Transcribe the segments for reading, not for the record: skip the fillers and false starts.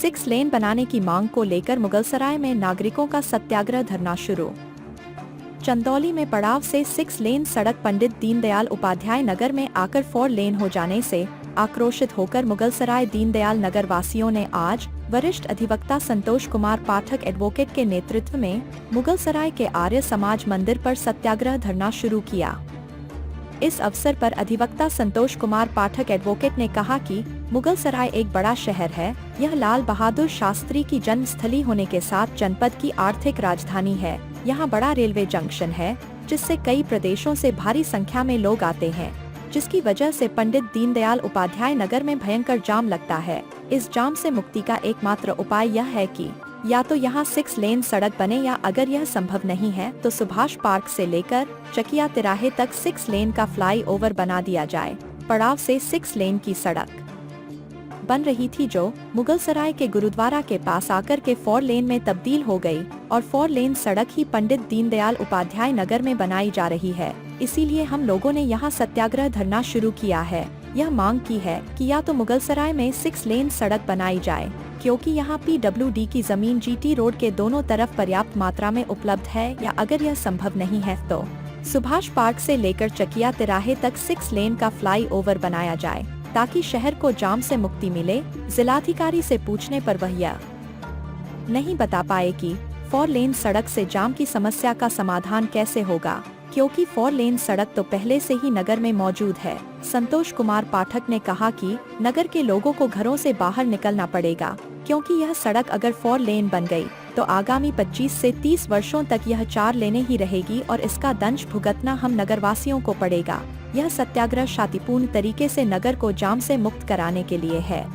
6 लेन बनाने की मांग को लेकर मुगलसराय में नागरिकों का सत्याग्रह धरना शुरू। चंदौली में पड़ाव से 6 लेन सड़क पंडित दीनदयाल उपाध्याय नगर में आकर 4 लेन हो जाने से आक्रोशित होकर मुगलसराय दीनदयाल नगर वासियों ने आज वरिष्ठ अधिवक्ता संतोष कुमार पाठक एडवोकेट के नेतृत्व में मुगलसराय के आर्य समाज मंदिर पर सत्याग्रह धरना शुरू किया। इस अवसर पर अधिवक्ता संतोष कुमार पाठक एडवोकेट ने कहा कि मुगलसराय एक बड़ा शहर है। यह लाल बहादुर शास्त्री की जन्मस्थली होने के साथ जनपद की आर्थिक राजधानी है। यहाँ बड़ा रेलवे जंक्शन है, जिससे कई प्रदेशों से भारी संख्या में लोग आते हैं, जिसकी वजह से पंडित दीनदयाल उपाध्याय नगर में भयंकर जाम लगता है। इस जाम से मुक्ति का एकमात्र उपाय यह है कि या तो यहाँ 6 लेन सड़क बने या अगर यह संभव नहीं है तो सुभाष पार्क से लेकर चकिया तिराहे तक 6 लेन का फ्लाई ओवर बना दिया जाए। पड़ाव से 6 लेन की सड़क बन रही थी जो मुगलसराय के गुरुद्वारा के पास आकर के 4 लेन में तब्दील हो गई और 4 लेन सड़क ही पंडित दीनदयाल उपाध्याय नगर में बनाई जा रही है। इसीलिए हम लोगों ने यहाँ सत्याग्रह धरना शुरू किया है। यह मांग की है कि या तो मुगलसराय में 6 लेन सड़क बनाई जाए, क्योंकि यहाँ PWD की जमीन GT रोड के दोनों तरफ पर्याप्त मात्रा में उपलब्ध है, या अगर यह संभव नहीं है तो सुभाष पार्क से लेकर चकिया तिराहे तक 6 लेन का फ्लाई ओवर बनाया जाए, ताकि शहर को जाम से मुक्ति मिले। जिलाधिकारी से पूछने पर वह यह नहीं बता पाए कि 4 लेन सड़क से जाम की समस्या का समाधान कैसे होगा, क्योंकि 4 लेन सड़क तो पहले से ही नगर में मौजूद है। संतोष कुमार पाठक ने कहा कि नगर के लोगों को घरों से बाहर निकलना पड़ेगा, क्योंकि यह सड़क अगर 4 लेन बन गई तो आगामी 25 से 30 वर्षों तक यह 4 लेनें ही रहेगी और इसका दंश भुगतना हम नगरवासियों को पड़ेगा। यह सत्याग्रह शांतिपूर्ण तरीके से नगर को जाम से मुक्त कराने के लिए है।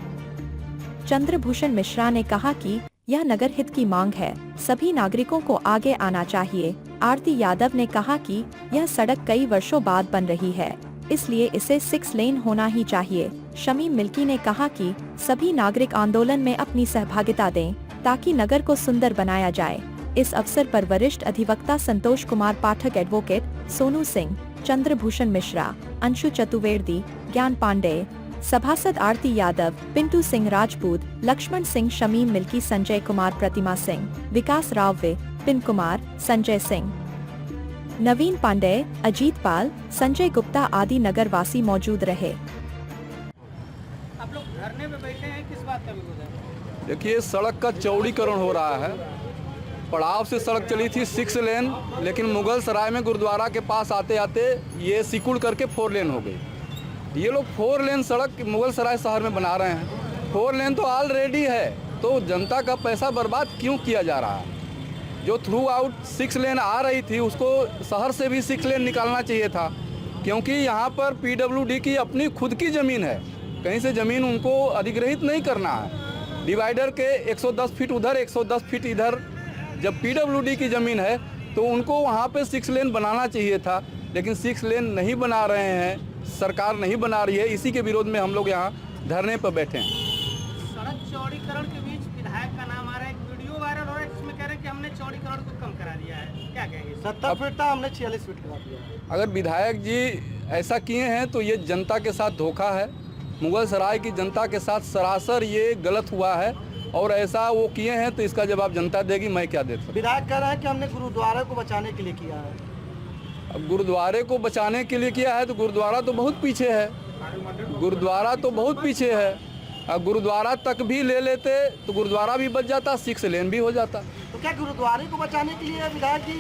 चंद्रभूषण मिश्रा ने कहा कि यह नगर हित की मांग है, सभी नागरिकों को आगे आना चाहिए। आरती यादव ने कहा कि यह सड़क कई वर्षों बाद बन रही है, इसलिए इसे 6 लेन होना ही चाहिए। शमीम मिल्की ने कहा कि सभी नागरिक आंदोलन में अपनी सहभागिता दें, ताकि नगर को सुंदर बनाया जाए। इस अवसर पर वरिष्ठ अधिवक्ता संतोष कुमार पाठक एडवोकेट, सोनू सिंह, चंद्रभूषण मिश्रा, अंशु चतुर्वेदी, ज्ञान पांडे, सभासद आरती यादव, पिंटू सिंह राजपूत, लक्ष्मण सिंह, शमीम मिल्की, संजय कुमार, प्रतिमा सिंह, विकास राववे, पिन कुमार, संजय सिंह, नवीन पांडे, अजीत पाल, संजय गुप्ता आदि नगरवासी मौजूद रहे। आप लोग धरने में बैठे हैं, किस बात का विरोध है? देखिए, सड़क का चौड़ीकरण हो रहा है। पड़ाव से सड़क चली थी 6 लेन, लेकिन मुगलसराय में गुरुद्वारा के पास आते आते ये सिकुड़ करके 4 लेन हो गई। ये लोग 4 लेन सड़क मुगलसराय शहर में बना रहे हैं। 4 लेन तो ऑलरेडी है, तो जनता का पैसा बर्बाद क्यों किया जा रहा है? जो थ्रू आउट 6 लेन आ रही थी उसको शहर से भी 6 लेन निकालना चाहिए था, क्योंकि यहाँ पर PWD की अपनी खुद की ज़मीन है। कहीं से ज़मीन उनको अधिग्रहित नहीं करना है। डिवाइडर के 110 फीट उधर, 110 फीट इधर जब PWD की ज़मीन है तो उनको वहाँ पे 6 लेन बनाना चाहिए था, लेकिन 6 लेन नहीं बना रहे हैं, सरकार नहीं बना रही है। इसी के विरोध में हम लोग यहाँ धरने पर बैठे हैं। सड़क चौड़ीकरण के बीच विधायक का नाम आ रहा है, एक वीडियो वायरल हो रहा है जिसमें कह रहे हैं कि हमने चौड़ीकरण को कम करा दिया है, क्या कहेंगे? 70 फीट था, हमने 46 फीट करा दिया। अगर विधायक जी ऐसा किए हैं तो ये जनता के साथ धोखा है। मुगलसराय की जनता के साथ सरासर ये गलत हुआ है, और ऐसा वो किए हैं तो इसका जवाब जनता देगी। मैं क्या दे सकता? विधायक कह रहा है कि हमने गुरुद्वारे को बचाने के लिए किया है। अब गुरुद्वारे को बचाने के लिए किया है तो गुरुद्वारा तो बहुत पीछे है, गुरुद्वारा तो बहुत पीछे है। अब गुरुद्वारा तक भी ले लेते तो गुरुद्वारा भी बच जाता, 6 लेन भी हो जाता। तो क्या गुरुद्वारे को बचाने के लिए विधायक जी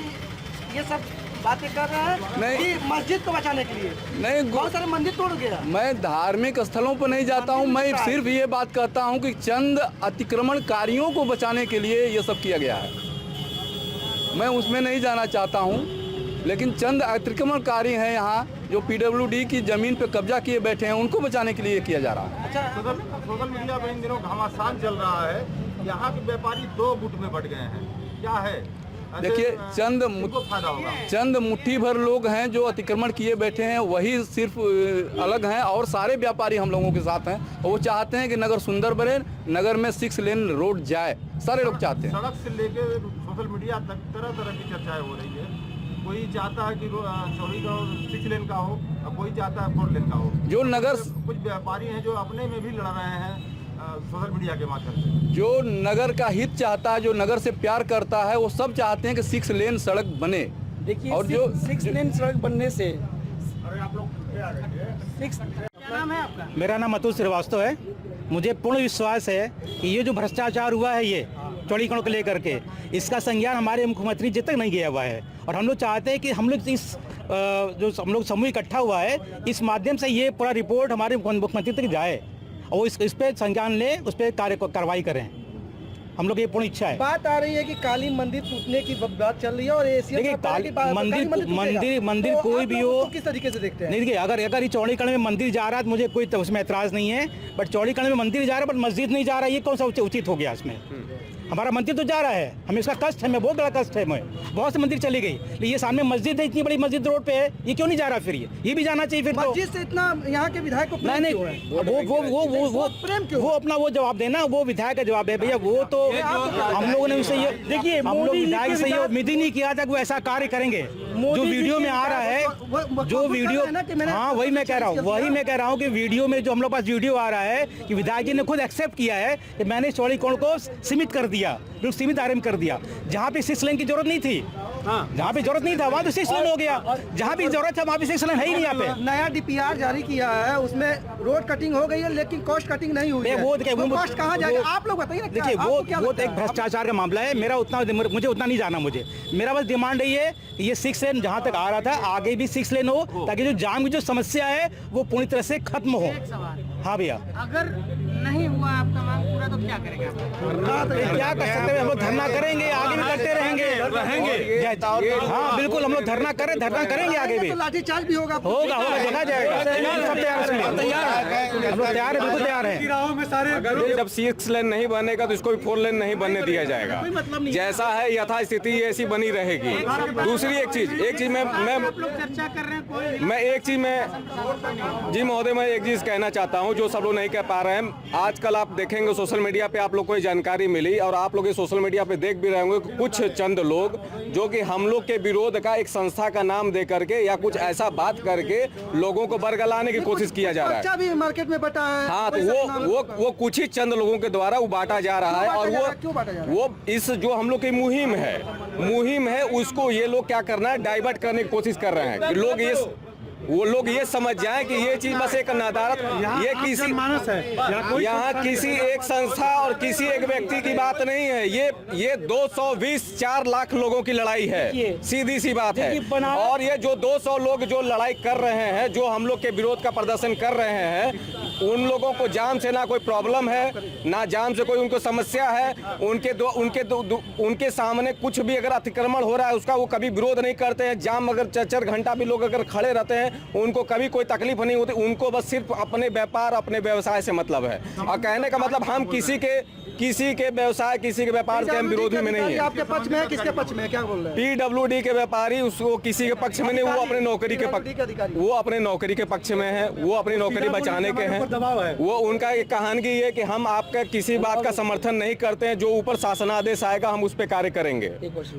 ये सब बातें कर रहे हैं? नहीं, कि मस्जिद को बचाने के लिए? नहीं, बहुत सारे मंदिर तोड़ गया। मैं धार्मिक स्थलों पर नहीं जाता हूं। मैं सिर्फ ये बात कहता हूं कि चंद अतिक्रमणकारियों को बचाने के लिए ये सब किया गया है। मैं उसमें नहीं जाना चाहता हूं, लेकिन चंद अतिक्रमणकारी हैं यहाँ जो PWD की ज़मीन पर कब्जा किए बैठे हैं, उनको बचाने के लिए किया जा रहा है। अच्छा, सोशल मीडिया पर इन दिनों घमासान चल रहा है, यहाँ के व्यापारी 2 गुट में बढ़ गए हैं, क्या है? देखिए, चंद मुट्ठी भर लोग हैं जो अतिक्रमण किए बैठे हैं, वही सिर्फ अलग हैं, और सारे व्यापारी हम लोगों के साथ हैं। और वो चाहते हैं कि नगर सुंदर बने, नगर में 6 लेन रोड जाए, सारे लोग चाहते हैं। सड़क से लेकर सोशल मीडिया तक तरह तरह की चर्चाएं हो रही है। कोई चाहता है कि चौड़ीकरण 6 लेन का हो, और कोई चाहता है 4 लेन का हो। जो नगर कुछ व्यापारी हैं जो अपने में भी लड़ रहे हैं सोशल मीडिया के माध्यम से? जो नगर का हित चाहता है, जो नगर से प्यार करता है, वो सब चाहते हैं कि 6 लेन सड़क बने। देखिए, और जो 6 लेन सड़क बनने से क्या नाम है आपका? मेरा नाम अतुल श्रीवास्तव है। मुझे पूर्ण विश्वास है कि ये जो भ्रष्टाचार हुआ है, ये चौड़ीकरण को लेकर के, इसका संज्ञान हमारे मुख्यमंत्री जी तक नहीं गया हुआ है। और हम लोग चाहते हैं कि हम लोग इस जो हम लोग समूह इकट्ठा हुआ है, इस माध्यम से ये पूरा रिपोर्ट हमारे मुख्यमंत्री तक जाए और इस पे संज्ञान ले, उस पर कार्रवाई करें। हम लोग ये पूर्ण इच्छा है। बात आ रही है कि काली मंदिर टूटने की बात चल रही है और एशिया देखिए, मंदिर कोई भी हो, किस तरीके से देखते हैं? नहीं, देखिए, अगर ये चौड़ीकरण में मंदिर जा रहा है तो मुझे कोई तो उसमें एतराज़ नहीं है, बट चौड़ीकरण में मंदिर जा रहा है बट मस्जिद नहीं जा रहा है, ये कौन सा उचित हो गया इसमें? हमारा मंदिर तो जा रहा है, हमें इसका कष्ट है, मैं बहुत बड़ा कष्ट है। मैं बहुत से मंदिर चली गई, लेकिन ये सामने मस्जिद है, इतनी बड़ी मस्जिद रोड पे है, ये क्यों नहीं जा रहा? फिर ये भी जाना चाहिए। फिर मस्जिद से इतना यहाँ के विधायक को प्रेम क्यों है? वो प्रेम क्यों? वो अपना वो जवाब देना, वो विधायक का जवाब है भैया। वो तो हम लोगों ने उनसे ये, देखिए, हम लोग विधायक से ये उम्मीद ही नहीं किया था कि वो ऐसा कार्य करेंगे जो वीडियो में आ रहा है। जो वीडियो, हाँ, वही मैं कह रहा हूँ कि वीडियो में जो हम लोग पास वीडियो आ रहा है कि विधायक जी ने खुद एक्सेप्ट किया है कि मैंने चौड़ीकरण को सीमित कर दिया, सीमित दायरे में कर दिया। जहाँ पे 6 लेन की जरूरत नहीं थी, जहाँ पे जरूरत नहीं था वहाँ तो 6 लेन हो गया, जहाँ भी जरूरत है वहाँ पे 6 लेन है ही नहीं। यहाँ पे नया डीपीआर जारी किया है, उसमें रोड कटिंग हो गई है लेकिन कॉस्ट कटिंग नहीं हुई है। वो कॉस्ट कहाँ जाएगा? आप लोग बताइए ना। देखिए, वो एक भ्रष्टाचार का मामला है। मुझे उतना नहीं जाना। मेरा बस डिमांड यही है कि ये 6 लेन जहाँ तक आ रहा था आगे भी 6 लेन हो, ताकि जो जाम की जो समस्या है वो पूरी तरह से खत्म हो। हाँ भैया, अगर नहीं हुआ आपका मांग पूरा तो क्या करेंगे आप? क्या कर सकते हैं? हम लोग धरना करेंगे, आगे भी करते रहेंगे। हाँ बिल्कुल, हम लोग धरना करेंगे आगे भी। तो लाठीचार्ज भी होगा, देखा जाएगा। सब तैयार है, हम लोग तैयार है, बिल्कुल तैयार है। जब 6 लेन नहीं बनेगा तो इसको भी 4 लेन नहीं बनने दिया जाएगा। जैसा है यथास्थिति ऐसी बनी रहेगी। दूसरी एक चीज चर्चा कर रहे हैं एक चीज जी महोदय, मैं एक चीज कहना चाहता हूं जो सब लोग नहीं कह पा रहे हैं। आजकल आप देखेंगे सोशल मीडिया पे आप लोग को जानकारी मिली और आप लोग सोशल मीडिया पे देख भी रहे होंगे कि कुछ चंद लोग जो कि हम लोग के विरोध का एक संस्था का नाम दे करके या कुछ ऐसा बात करके लोगों को बरगलाने की कोशिश किया जा रहा है। भी मार्केट में बटा है। हाँ, तो वो कुछ ही चंद लोगों के द्वारा वो बांटा जा रहा है। और वो इस जो हम लोग की मुहिम है उसको ये लोग क्या करना है, डाइवर्ट करने की कोशिश कर रहे हैं कि वो लोग ये समझ जाएं कि ये चीज बस एक नदारत, ये किसी यहाँ किसी एक संस्था और किसी एक व्यक्ति की बात नहीं है। ये 224 लाख लोगों की लड़ाई है, सीधी सी बात है। और ये जो 200 लोग जो लड़ाई कर रहे हैं, जो हम लोग के विरोध का प्रदर्शन कर रहे हैं, उन लोगों को जाम से ना कोई प्रॉब्लम है, ना जाम से कोई उनको समस्या है। उनके सामने कुछ भी अगर अतिक्रमण हो रहा है उसका वो कभी विरोध नहीं करते हैं। जाम अगर 4 घंटा भी लोग अगर खड़े रहते हैं उनको कभी कोई तकलीफ नहीं होती। उनको बस सिर्फ अपने व्यापार, अपने व्यवसाय से मतलब है। और कहने का मतलब हम किसी के व्यवसाय, किसी के व्यापार के हम विरोधी में नहीं है। आपके पक्ष में है, किसके पक्ष में है, क्या बोल रहे हैं? PWD के व्यापारी उसको किसी के पक्ष में नहीं, वो अपने नौकरी के पक्ष में है, वो अपनी नौकरी बचाने के हैं। वो उनका एक कहानी है कि हम आपका किसी बात का समर्थन नहीं करते हैं, जो ऊपर शासनादेश आएगा हम उस पर कार्य करेंगे,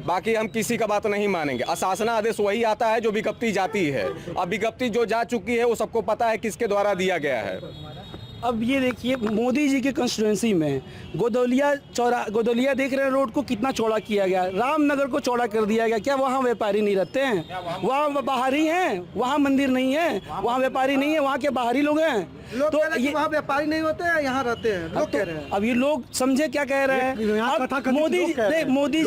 बाकी हम किसी का बात नहीं मानेंगे। और शासनादेश वही आता है जो विज्ञप्ति जाती है, अब विज्ञप्ति जो जा चुकी है वो सबको पता है किसके द्वारा दिया गया है। अब ये देखिए, मोदी जी के कंस्टिट्यूंसी में गोदौलिया देख रहे हैं, रोड को कितना चौड़ा किया गया, रामनगर को चौड़ा कर दिया गया। क्या वहाँ व्यापारी नहीं रहते हैं? वहाँ बाहरी हैं, वहाँ मंदिर नहीं है, वहाँ व्यापारी नहीं है, वहाँ के बाहरी लोग हैं। तो ये वहाँ व्यापारी नहीं होते हैं, यहाँ रहते हैं लोग कह रहे हैं। अब ये लोग समझे क्या कह रहे हैं। मोदी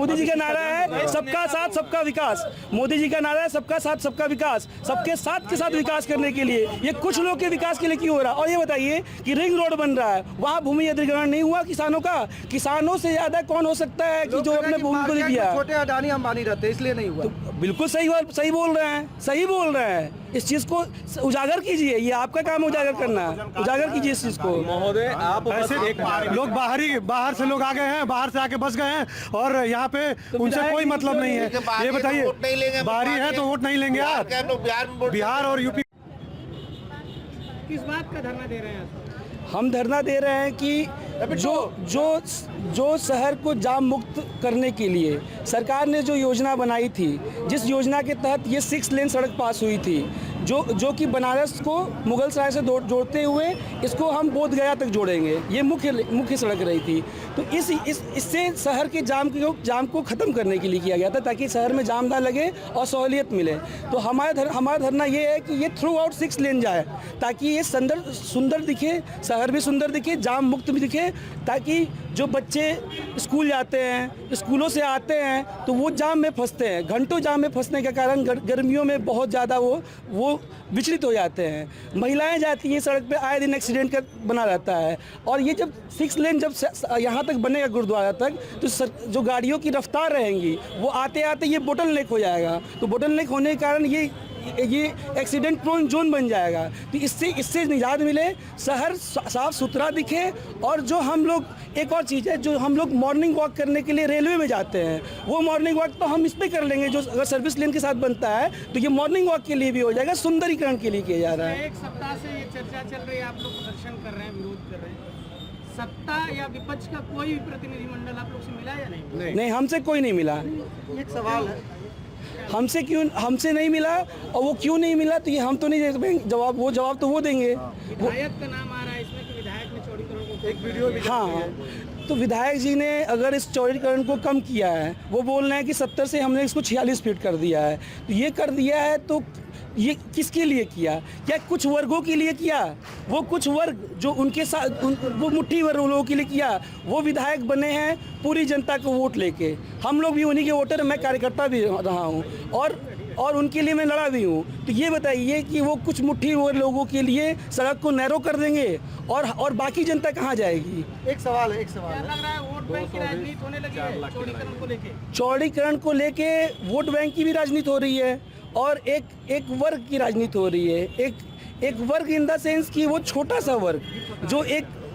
जी का नारा है सबका साथ सबका विकास। मोदी जी का नारा है सबका साथ सबका विकास, सबके साथ के साथ विकास करने के लिए। ये कुछ लोग के विकास के लिए क्यों हो रहा है? और ये बताइए कि रिंग रोड बन रहा है, वहाँ भूमि अधिग्रहण नहीं हुआ किसानों का। किसानों से ज्यादा कौन हो सकता है कि जो अपने भूमि को दे दिया? छोटे अडानी अंबानी रहते इसलिए नहीं हुआ। तो बिल्कुल सही बोल रहे हैं। इस चीज को उजागर कीजिए, ये आपका काम है उजागर करना, उजागर कीजिए इस चीज को। महोदय, आप लोग बाहर से लोग आ गए हैं, बाहर से आके बस गए हैं और यहाँ पे उनसे कोई मतलब नहीं है। ये बताइए, बाहरी है तो वोट नहीं लेंगे आप? बिहार और यूपी किस बात का धरना दे रहे हैं? हम धरना दे रहे हैं कि जो शहर को जाम मुक्त करने के लिए सरकार ने जो योजना बनाई थी, जिस योजना के तहत ये 6 लेन सड़क पास हुई थी, जो कि बनारस को मुगल सराय से जोड़ते हुए इसको हम बोध गया तक जोड़ेंगे। ये मुख्य सड़क रही थी। तो इससे शहर के जाम को ख़त्म करने के लिए किया गया था, ताकि शहर में जाम ना लगे और सहूलियत मिले। तो हमारा धरना ये है कि ये थ्रू आउट 6 लेन जाए, ताकि ये सुंदर दिखे, शहर भी सुंदर दिखे, जाम मुक्त भी दिखे, ताकि जो बच्चे स्कूल जाते हैं, स्कूलों से आते हैं, तो वो जाम में फंसते हैं। घंटों जाम में फंसने के कारण गर्मियों में बहुत ज़्यादा वो विचलित हो जाते हैं। महिलाएं जाती हैं सड़क पे, आए दिन एक्सीडेंट का बना रहता है। और ये जब 6 लेन जब यहाँ तक बनेगा गुरुद्वारा तक, तो जो गाड़ियों की रफ्तार रहेंगी वो आते आते ये बोटल नेक हो जाएगा। तो बोटल नेक होने के कारण ये एक्सीडेंट प्रोन जोन बन जाएगा। तो इससे निजात मिले, शहर साफ सुथरा दिखे। और जो हम लोग, एक और चीज़ है, जो हम लोग मॉर्निंग वॉक करने के लिए रेलवे में जाते हैं, वो मॉर्निंग वॉक तो हम इस पे कर लेंगे। जो अगर सर्विस लेन के साथ बनता है तो ये मॉर्निंग वॉक के लिए भी हो जाएगा, सुंदरीकरण के लिए किया जा रहा है। एक सप्ताह से ये चर्चा चल रही है, आप लोग प्रदर्शन कर रहे हैं, विरोध कर रहे हैं। सत्ता या विपक्ष का कोई भी प्रतिनिधिमंडल आप लोग से मिला या नहीं? हमसे कोई नहीं मिला। एक सवाल है, हमसे नहीं मिला, और वो क्यों नहीं मिला तो ये हम तो नहीं दे सकते जवाब। वो जवाब तो वो देंगे। विधायक का नाम आ रहा है इसमें कि विधायक ने चौड़ीकरण को एक वीडियो भी हाँ, तो विधायक जी ने अगर इस चौड़ीकरण को कम किया है, वो बोल रहे हैं कि 70 से हमने इसको 46 फीट कर दिया है, तो ये कर दिया है तो ये किसके लिए किया? क्या कुछ वर्गों के लिए किया? वो कुछ वर्ग जो उनके साथ वो मुट्ठी भर लोगों के लिए किया। वो विधायक बने हैं पूरी जनता को वोट लेके। हम लोग भी उन्हीं के वोटर, मैं कार्यकर्ता भी रहा हूँ और उनके लिए मैं लड़ा भी हूँ। तो ये बताइए कि वो कुछ मुट्ठी भर लोगों के लिए सड़क को नैरो कर देंगे और बाकी जनता कहाँ जाएगी? एक सवाल है। लग रहा है वोट बैंक की राजनीति होने लगी है चौड़ीकरण को लेके। चौड़ीकरण को लेके वोट बैंक की भी राजनीति हो रही है, और एक वर्ग की राजनीति हो रही है। एक वर्ग इन द सेंस कि वो छोटा सा वर्ग, जो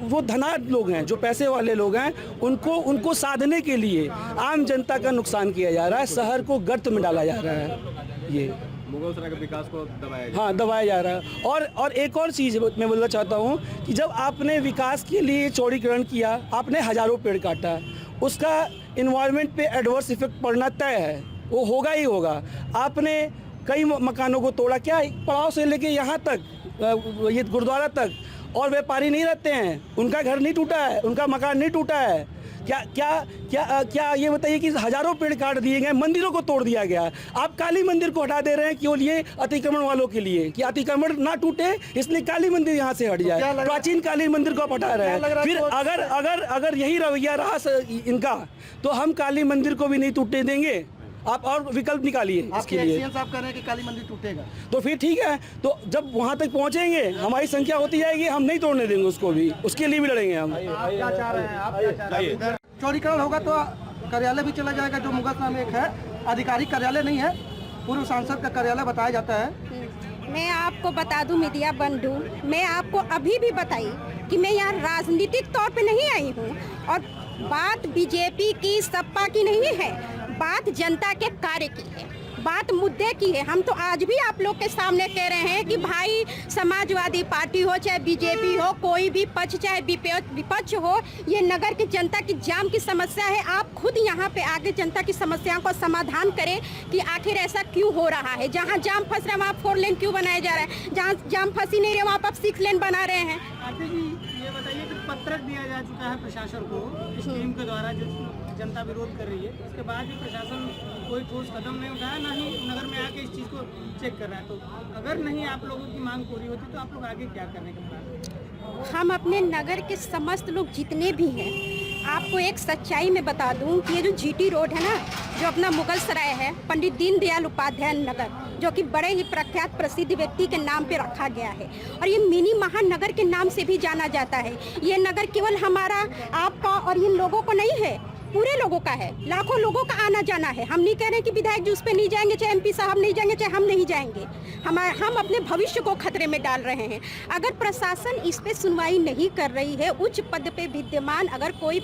वो धनाढ्य लोग हैं, जो पैसे वाले लोग हैं, उनको साधने के लिए आम जनता का नुकसान किया जा रहा है, शहर को गर्त में डाला जा रहा है। ये मुगल सराय के विकास को दबाया जा रहा है। और एक और चीज़ मैं बोलना चाहता हूँ कि जब आपने विकास के लिए चौड़ीकरण किया, आपने हज़ारों पेड़ काटा, उसका इन्वायरमेंट पे एडवर्स इफेक्ट पड़ना तय है, वो होगा ही होगा। आपने कई मकानों को तोड़ा, क्या पड़ाव से लेके यहाँ तक, ये गुरुद्वारा तक, और व्यापारी नहीं रहते हैं, उनका घर नहीं टूटा है, उनका मकान नहीं टूटा है। क्या ये बताइए कि हज़ारों पेड़ काट दिए गए, मंदिरों को तोड़ दिया गया। आप काली मंदिर को हटा दे रहे हैं केवल ये अतिक्रमण वालों के लिए, कि अतिक्रमण ना टूटे इसलिए काली मंदिर यहाँ से हट जाए। प्राचीन काली मंदिर को आप हटा रहे हैं। फिर अगर यही रवैया रहा इनका, तो हम काली मंदिर को भी नहीं टूटने देंगे। आप और विकल्प निकालिए इसके लिए। आप कह रहे हैं कि काली मंदिर टूटेगा, तो फिर ठीक है, तो जब वहाँ तक पहुँचेंगे, हमारी संख्या होती जाएगी, हम नहीं तोड़ने देंगे उसको भी, उसके लिए भी लड़ेंगे हम। आप क्या चाह रहे हैं? आप क्या चाह रहे हैं? चौड़ीकरण होगा तो कार्यालय भी चला जाएगा, जो मुगल सराय में एक है, आधिकारिक कार्यालय नहीं है, पूर्व सांसद का कार्यालय बताया जाता है। मैं आपको बता दूं मीडिया बंधु, मैं आपको अभी भी बताई कि मैं यहाँ राजनीतिक तौर पे नहीं आई हूँ, और बात बीजेपी की सपा की नहीं है, बात जनता के कार्य की है, बात मुद्दे की है। हम तो आज भी आप लोग के सामने कह रहे हैं कि भाई समाजवादी पार्टी हो चाहे बीजेपी हो, कोई भी पक्ष चाहे विपक्ष हो, ये नगर की जनता की जाम की समस्या है। आप खुद यहाँ पे आगे जनता की समस्याओं को समाधान करें कि आखिर ऐसा क्यों हो रहा है। जहाँ जाम फंस रहा है वहाँ 4 लेन क्यों बनाया जा रहा है, जहाँ जाम फंसी नहीं रहे वहाँ पर 6 लेन बना रहे हैं। आरती जी ये बताइए कि पत्रक दिया जा चुका है प्रशासन को इस टीम के द्वारा, जो जनता विरोध कर रही है, इसके बाद भी प्रशासन कोई ठोस कदम नहीं उठाया, ना ही नगर में आके इस चीज़ को चेक कर रहा है। तो अगर नहीं आप लोगों की मांग पूरी होती तो आप लोग आगे क्या करने के बाद? हम अपने नगर के समस्त लोग जितने भी हैं, आपको एक सच्चाई में बता दूं कि ये जो जीटी रोड है ना, जो अपना मुगल सराय है, पंडित दीनदयाल उपाध्याय नगर, जो कि बड़े ही प्रख्यात प्रसिद्ध व्यक्ति के नाम पे रखा गया है, और ये मिनी महानगर के नाम से भी जाना जाता है। ये नगर केवल हमारा, आपका और इन लोगों को नहीं है, पूरे लोगों का है, लाखों लोगों का आना जाना है। हम नहीं कह रहे कि विधायक जी उस पर नहीं जाएंगे, चाहे एमपी साहब नहीं जाएंगे, चाहे हम नहीं जाएंगे। हम अपने भविष्य को खतरे में डाल रहे हैं। अगर प्रशासन इस पे सुनवाई नहीं कर रही है, उच्च पद पे विद्यमान अगर कोई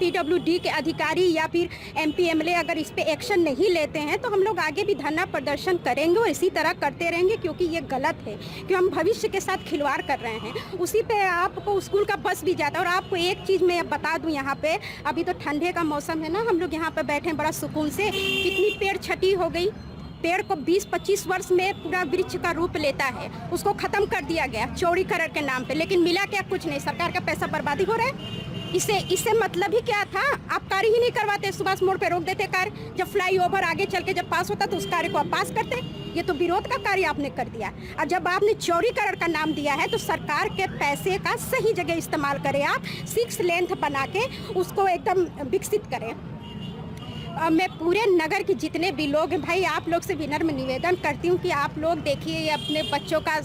पीडब्ल्यूडी के अधिकारी या फिर एमपी एमएलए अगर इस पे एक्शन नहीं लेते हैं, तो हम लोग आगे भी धरना प्रदर्शन करेंगे और इसी तरह करते रहेंगे, क्योंकि ये गलत है कि हम भविष्य के साथ खिलवाड़ कर रहे हैं। उसी पे आपको स्कूल का बस भी जाता है। और आपको एक चीज़ मैं बता दूँ, यहाँ पे अभी तो ठंडे का मौसम है ना, हम लोग यहाँ पे बैठे हैं बड़ा सुकून से, कितनी पेड़ छटी हो गई, पेड़ को 20-25 वर्ष में पूरा वृक्ष का रूप लेता है, उसको खत्म कर दिया गया चौड़ीकरण के नाम पे। लेकिन मिला क्या? कुछ नहीं। सरकार का पैसा बर्बादी हो रहा है। इससे मतलब ही क्या था? आप कार्य ही नहीं करवाते, सुभाष मोड़ पे रोक देते कार्य। जब फ्लाईओवर आगे चल के जब पास होता तो उस कार्य को आप पास करते। ये तो विरोध का कार्य आपने कर दिया। और जब आपने चौड़ीकरण का नाम दिया है तो सरकार के पैसे का सही जगह इस्तेमाल करें। आप 6 लेन बना के उसको एकदम विकसित करें। मैं पूरे नगर के जितने भी लोग हैं भाई, आप लोग से विनम्र निवेदन करती हूँ कि आप लोग देखिए, ये अपने बच्चों का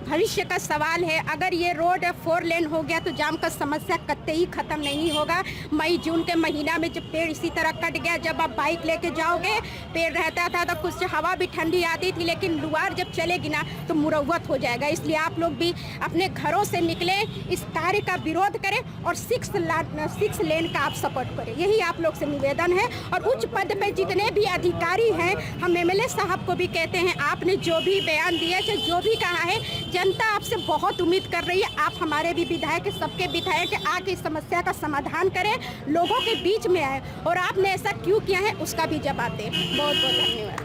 भविष्य का सवाल है। अगर ये रोड 4 लेन हो गया तो जाम का समस्या कतई ख़त्म नहीं होगा। मई जून के महीना में जब पेड़ इसी तरह कट गया, जब आप बाइक लेके जाओगे, पेड़ रहता था तो कुछ हवा भी ठंडी आती थी, लेकिन लुआर जब चलेगी ना तो मुरव्वत हो जाएगा। इसलिए आप लोग भी अपने घरों से निकले, इस कार्य का विरोध करें और 6 लेन का आप सपोर्ट करें। यही आप लोग से निवेदन है। और उच्च पद पे जितने भी अधिकारी हैं, हम एमएलए साहब को भी कहते हैं, आपने जो भी बयान दिए, जो भी कहा है, जनता आपसे बहुत उम्मीद कर रही है। आप हमारे भी विधायक, सबके विधायक आके इस समस्या का समाधान करें, लोगों के बीच में आए। और आपने ऐसा क्यों किया है उसका भी जवाब दें। बहुत बहुत धन्यवाद।